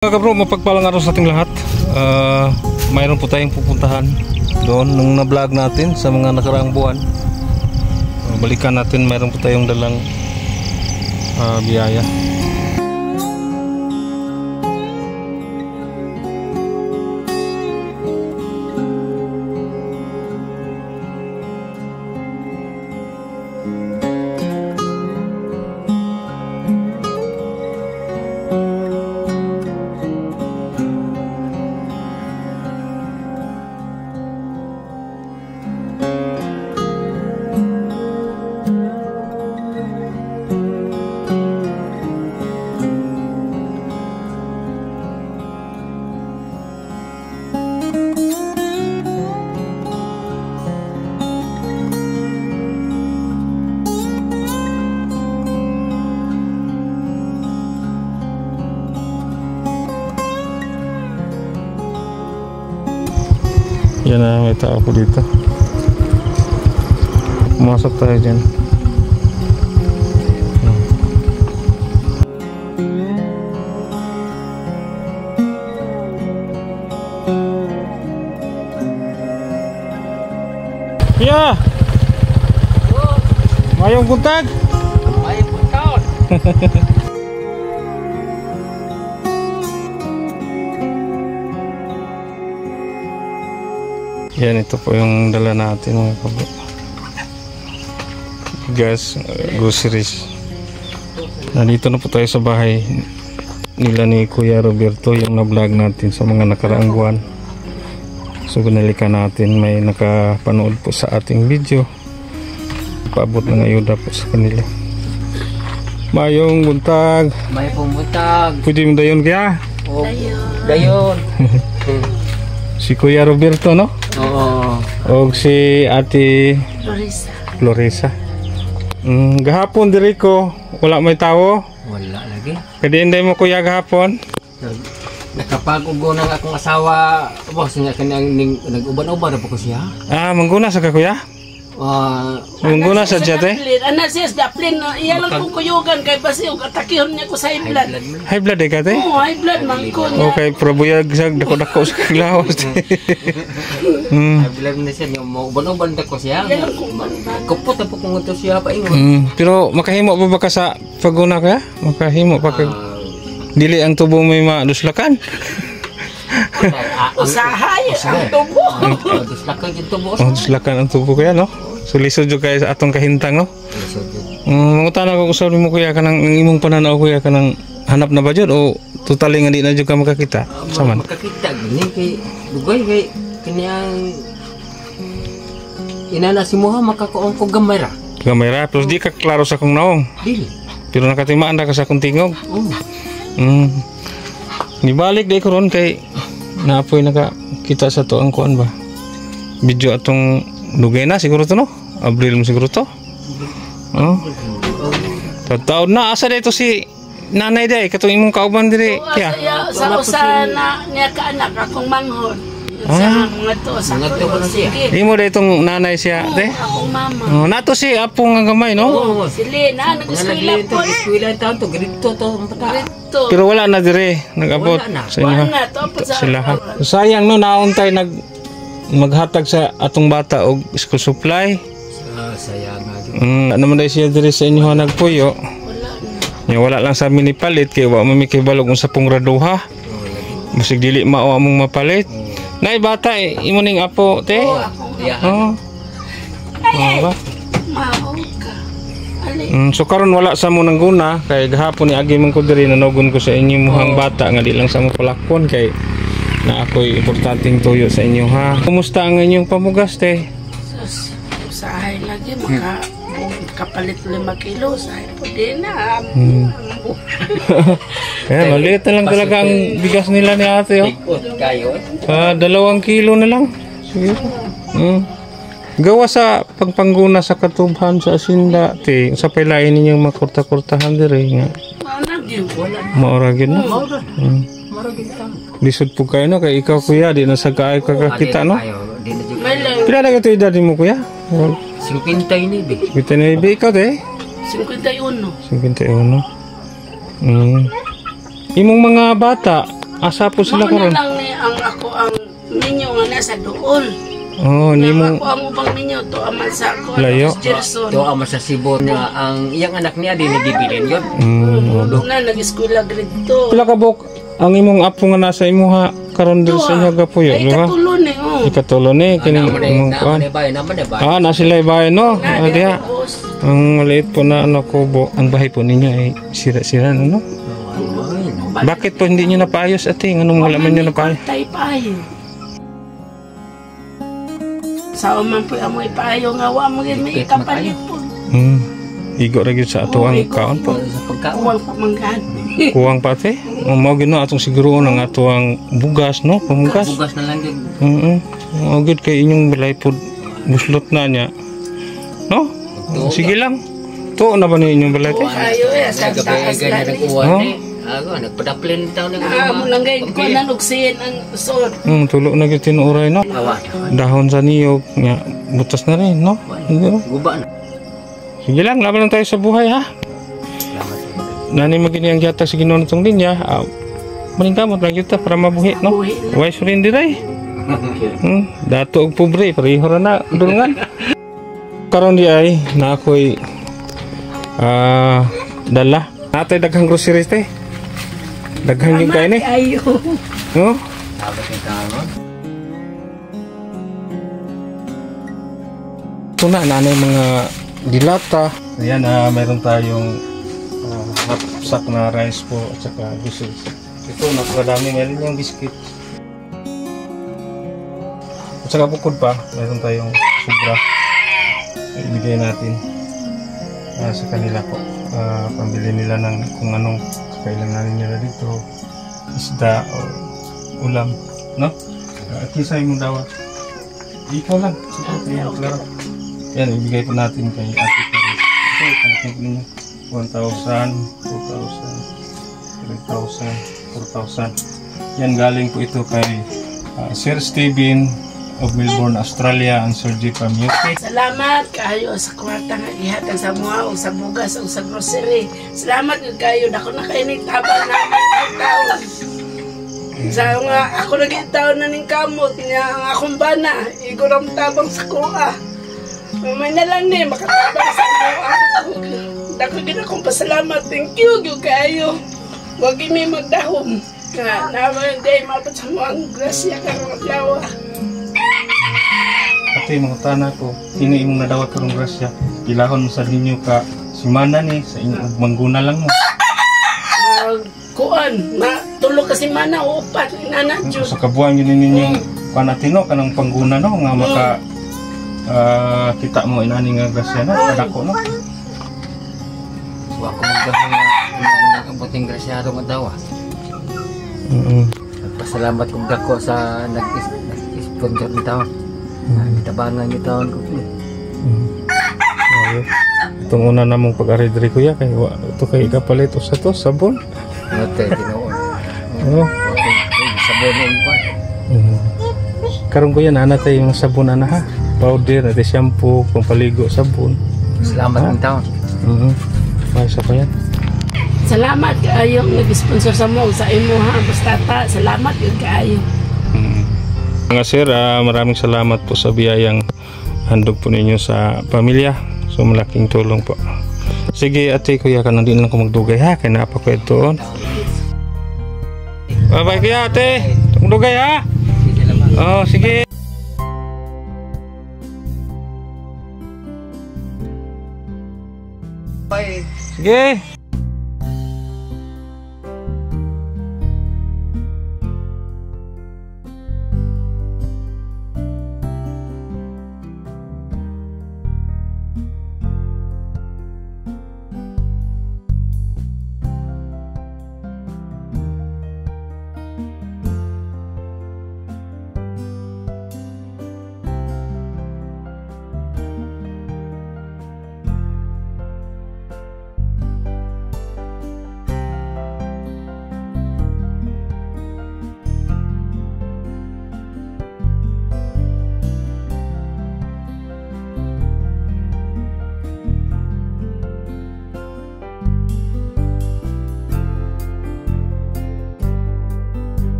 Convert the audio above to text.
Mga kabro, mapagpalang araw sa ating lahat. Mayroon po tayong pupuntahan doon nung na-vlog natin sa mga nakaraang buwan. Balikan natin, mayroon po tayong dalang biyaya. Yan na, may tao po dito. Pumasok tayo dyan. Yeah! Mayong buntag! Mayong buntag! Yan, ito po yung dala natin mga kabro. Gas, groceries. Nandito na po tayo sa bahay nila ni Kuya Roberto, yung na-vlog natin sa mga nakaraang buwan. So binalikan natin, may nakapanood po sa ating video. Paabot ng ayuda po sa kanila. Mayong buntag. Mayong buntag. Pwede mo dayon kaya? Oh, dayon. Si Kuya Roberto, no? Oo. O si Ate Floresa. Gahapon diri ko, wala may tao. Wala lagi. Kadi inday mo kuya gahapon. Nakapag-ugo ng akong asawa, boss nga kanang nag-uban-uban na po ko siya. Mangguna sa ka kuya? Mangguna sa jate? Anak siya sa daplin, iya lang kong kuyugan kay basi yung atakihon niya ko sa high blood. High blood ka te? Oo, high blood man ko niya. Okay, probuyag sa dako-dako sa kaglawas. High blood na siya, uban-uban na ko siya. Kupot na po kung ito siya pa ingon. Pero makahimo pa ba ka sa paguna ka? Makahimo pa ka? Dili ang tubo may maduslakan? Usahay ang tubo. Duslakan yung tubo. Duslakan ang tubo kaya, no? So lisod yung kaya sa atong kahintang, no? Mangutana ko usap mo kuya ka ng imong pananaw kuya ka ng hanap na ba dyan o totally nga di na dyan ka makakita? Saman? Makakita gini kay dugay kay kanyang inana si Moha makakuong ko gamay ra. Gamay ra, pero di ka klaro sa kong naong. Dili. Pero nakatimaan na ka sa kong tingog. Nibalik di ko ron kay naapoy nakakita sa to ang kuan ba? Video atong dugay na siguro to, no? Abril mo siguro to. Taon na asa dito si nanay day katong imong kauban diri kaya sa usa na niya ka anak akong manghon. Sa mga to sa ko na siya. Imo day itong nanay siya te? Akong mama. Nato si apong nga gamay, no? Sili na nag-eskwela po. Eskwela taon to grito to Dito. Pero wala na dire nag-abot sa inyo. Wala to po sa Sila. Sayang no nauntay maghatag sa atong bata og school supply. Sayang nga. Ano man day siya dire sa inyo nagpuyo. Wala lang sa amin ipalit kay wa mamikay balog unsa pong graduha. Musig dili mao among mapalit. Nay bata imo ning apo te. Ba? Mao ka. So karon wala sa mo nangguna kay gahapon ni agi man ko diri nanogon ko sa inyo muhang bata nga di lang sa mo palakpon kay na ako'y importanteng tuyo sa inyo ha. Kumusta ang inyong pamugas te? Usahay lagi kapalit 5 kilo usahay po din na. Kaya maliit na lang talaga ang bigas nila ni ate. Kayo? 2 kilo na lang. Sige. Gawa sa pagpangguna sa katubhan sa asinda te sa pailain ninyong makurta-kurtahan dire nga. Maura gyud no. Lisod po kayo no kay ikaw kuya di na sa kaay kakakita no. Pila na ito edad mo kuya? 59. 59 ikaw te? 51. 51. Imong mga bata Asa po sila Mauna karon? lang ni ang ako ang ninyo nga nasa dool. Oh, Nga nimo ako ang ubang ninyo to aman sa ako. Layo. Gerson. To ama sa Cebu nga ang iyang anak niya di nagibilin yun. Doon na nag-eskwela grade 2. Pila ka buk ang imong apo nga nasa imuha karon diri sa inyo gapuyo, Ay di ba? katulo ni oh. Ikatulo ni kining imong kuan. Naman na ba? Ah, na sila bahay no. Na Diha. boss. Ang maliit po na ano kubo, ang bahay po ninyo ay sira-sira no? Bakit po hindi niyo napaayos ate? Anong wala man niyo napaayos? Tay payo. Sa man po amoy payo nga wa mo gid may kapalit po. Igo ra gyud sa ato ang kaon po. Sa pagkaon. Uwang pamanggan. Kuwang pa ate. Mao gyud no atong siguro ang ato ang bugas no, pamugas. Bugas na lang yun. Mao gyud kay inyong balay po buslot na niya. No? Sige lang. Tuo na ba ni inyong balay ate? Payo sa taas Ganyan lang. nagkuhan eh. Ako, nagpadaplin taon ng Mo lang gay ko na nugsin ang sod. Tulo na gyud tinuoray no. Awa. Dahon sa niyog nga butas na rin no. Hindi, no? Guba na. Sige lang, laban lang tayo sa buhay ha. Nani magini ang yata sa Ginoo nitong linya. Maningkamot lang yuta para mabuhi no. Why surrender ay? Dato og pobre pareho ra na dulngan. Karon di ay na ako'y dala. Natay daghang groceries te. Daghang yung kain eh. Ayo. No? Sabi kay karon. Ito na, nanay mga dilata. Ayan, mayroon tayong knapsack na rice po at saka groceries. Ito, napakadami. Meron yung biscuit. At saka bukod pa, mayroon tayong sobra. Ibigay natin sa kanila po. Pambili nila ng kung anong kailangan nila dito. Isda o ulam. No? Kisay mo daw. Ikaw lang. Sige, klaro. Yan, ibigay po natin kay Ate Paris. Ito, tanggapin ninyo. 1,000, 2,000, 3,000, 4,000. Yan, galing po ito kay Sir Steven of Melbourne, Australia, and Sir G. Music. Salamat kayo sa kwarta nga gihatag sa mga o sa bugas o sa grocery. Salamat gud kayo dako na kay ning tabang namin ang taon. Sa nga ako nagitaw na ning kamot niya ang akong bana, iguram tabang sa kuha. May na lang ni makatabang sa kuha. Dako gid akong pasalamat. Thank you gyud kayo. Wag mi magdahom. Nga naman day mabot sa mga grasya karong adlaw. Ate, mga tana ko, kini imong nadawat karong grasya. Ilahon mo sa ninyo ka simana ni sa inyong mangguna lang mo. Kuan, tulo kasi mana upat nana jud. Sa kabuan yun ninyo panatino kanang pangguna no nga maka kita mo inani nga grasya no kadako no. Wa ko magdahon nga nakabuting grasyado nga daw. Nagpasalamat kong dako sa nag-sponsor ni taon. Kitabangan niyo taon ko. Itong una namong pag-aridri kuya kay ito kay kapalit sa to sabon. Note tinuon. Oo. Sabon mo pa. Karon kuya na natay yung sabon na ha. Powder, at shampoo, pampaligo, sabon. Salamat ng taon. Maysa pa yan. Salamat kayo nag-sponsor sa mo sa imo ha basta ta. Salamat gyud kayo. Mga sir, maraming salamat po sa biyayang handog po ninyo sa pamilya. So malaking tulong po. Sige ate kuya ka nandun lang ko magdugay ha. Kaya napakwento. Bye bye kuya ate. Magdugay ha. Oh sige. Bye. Sige.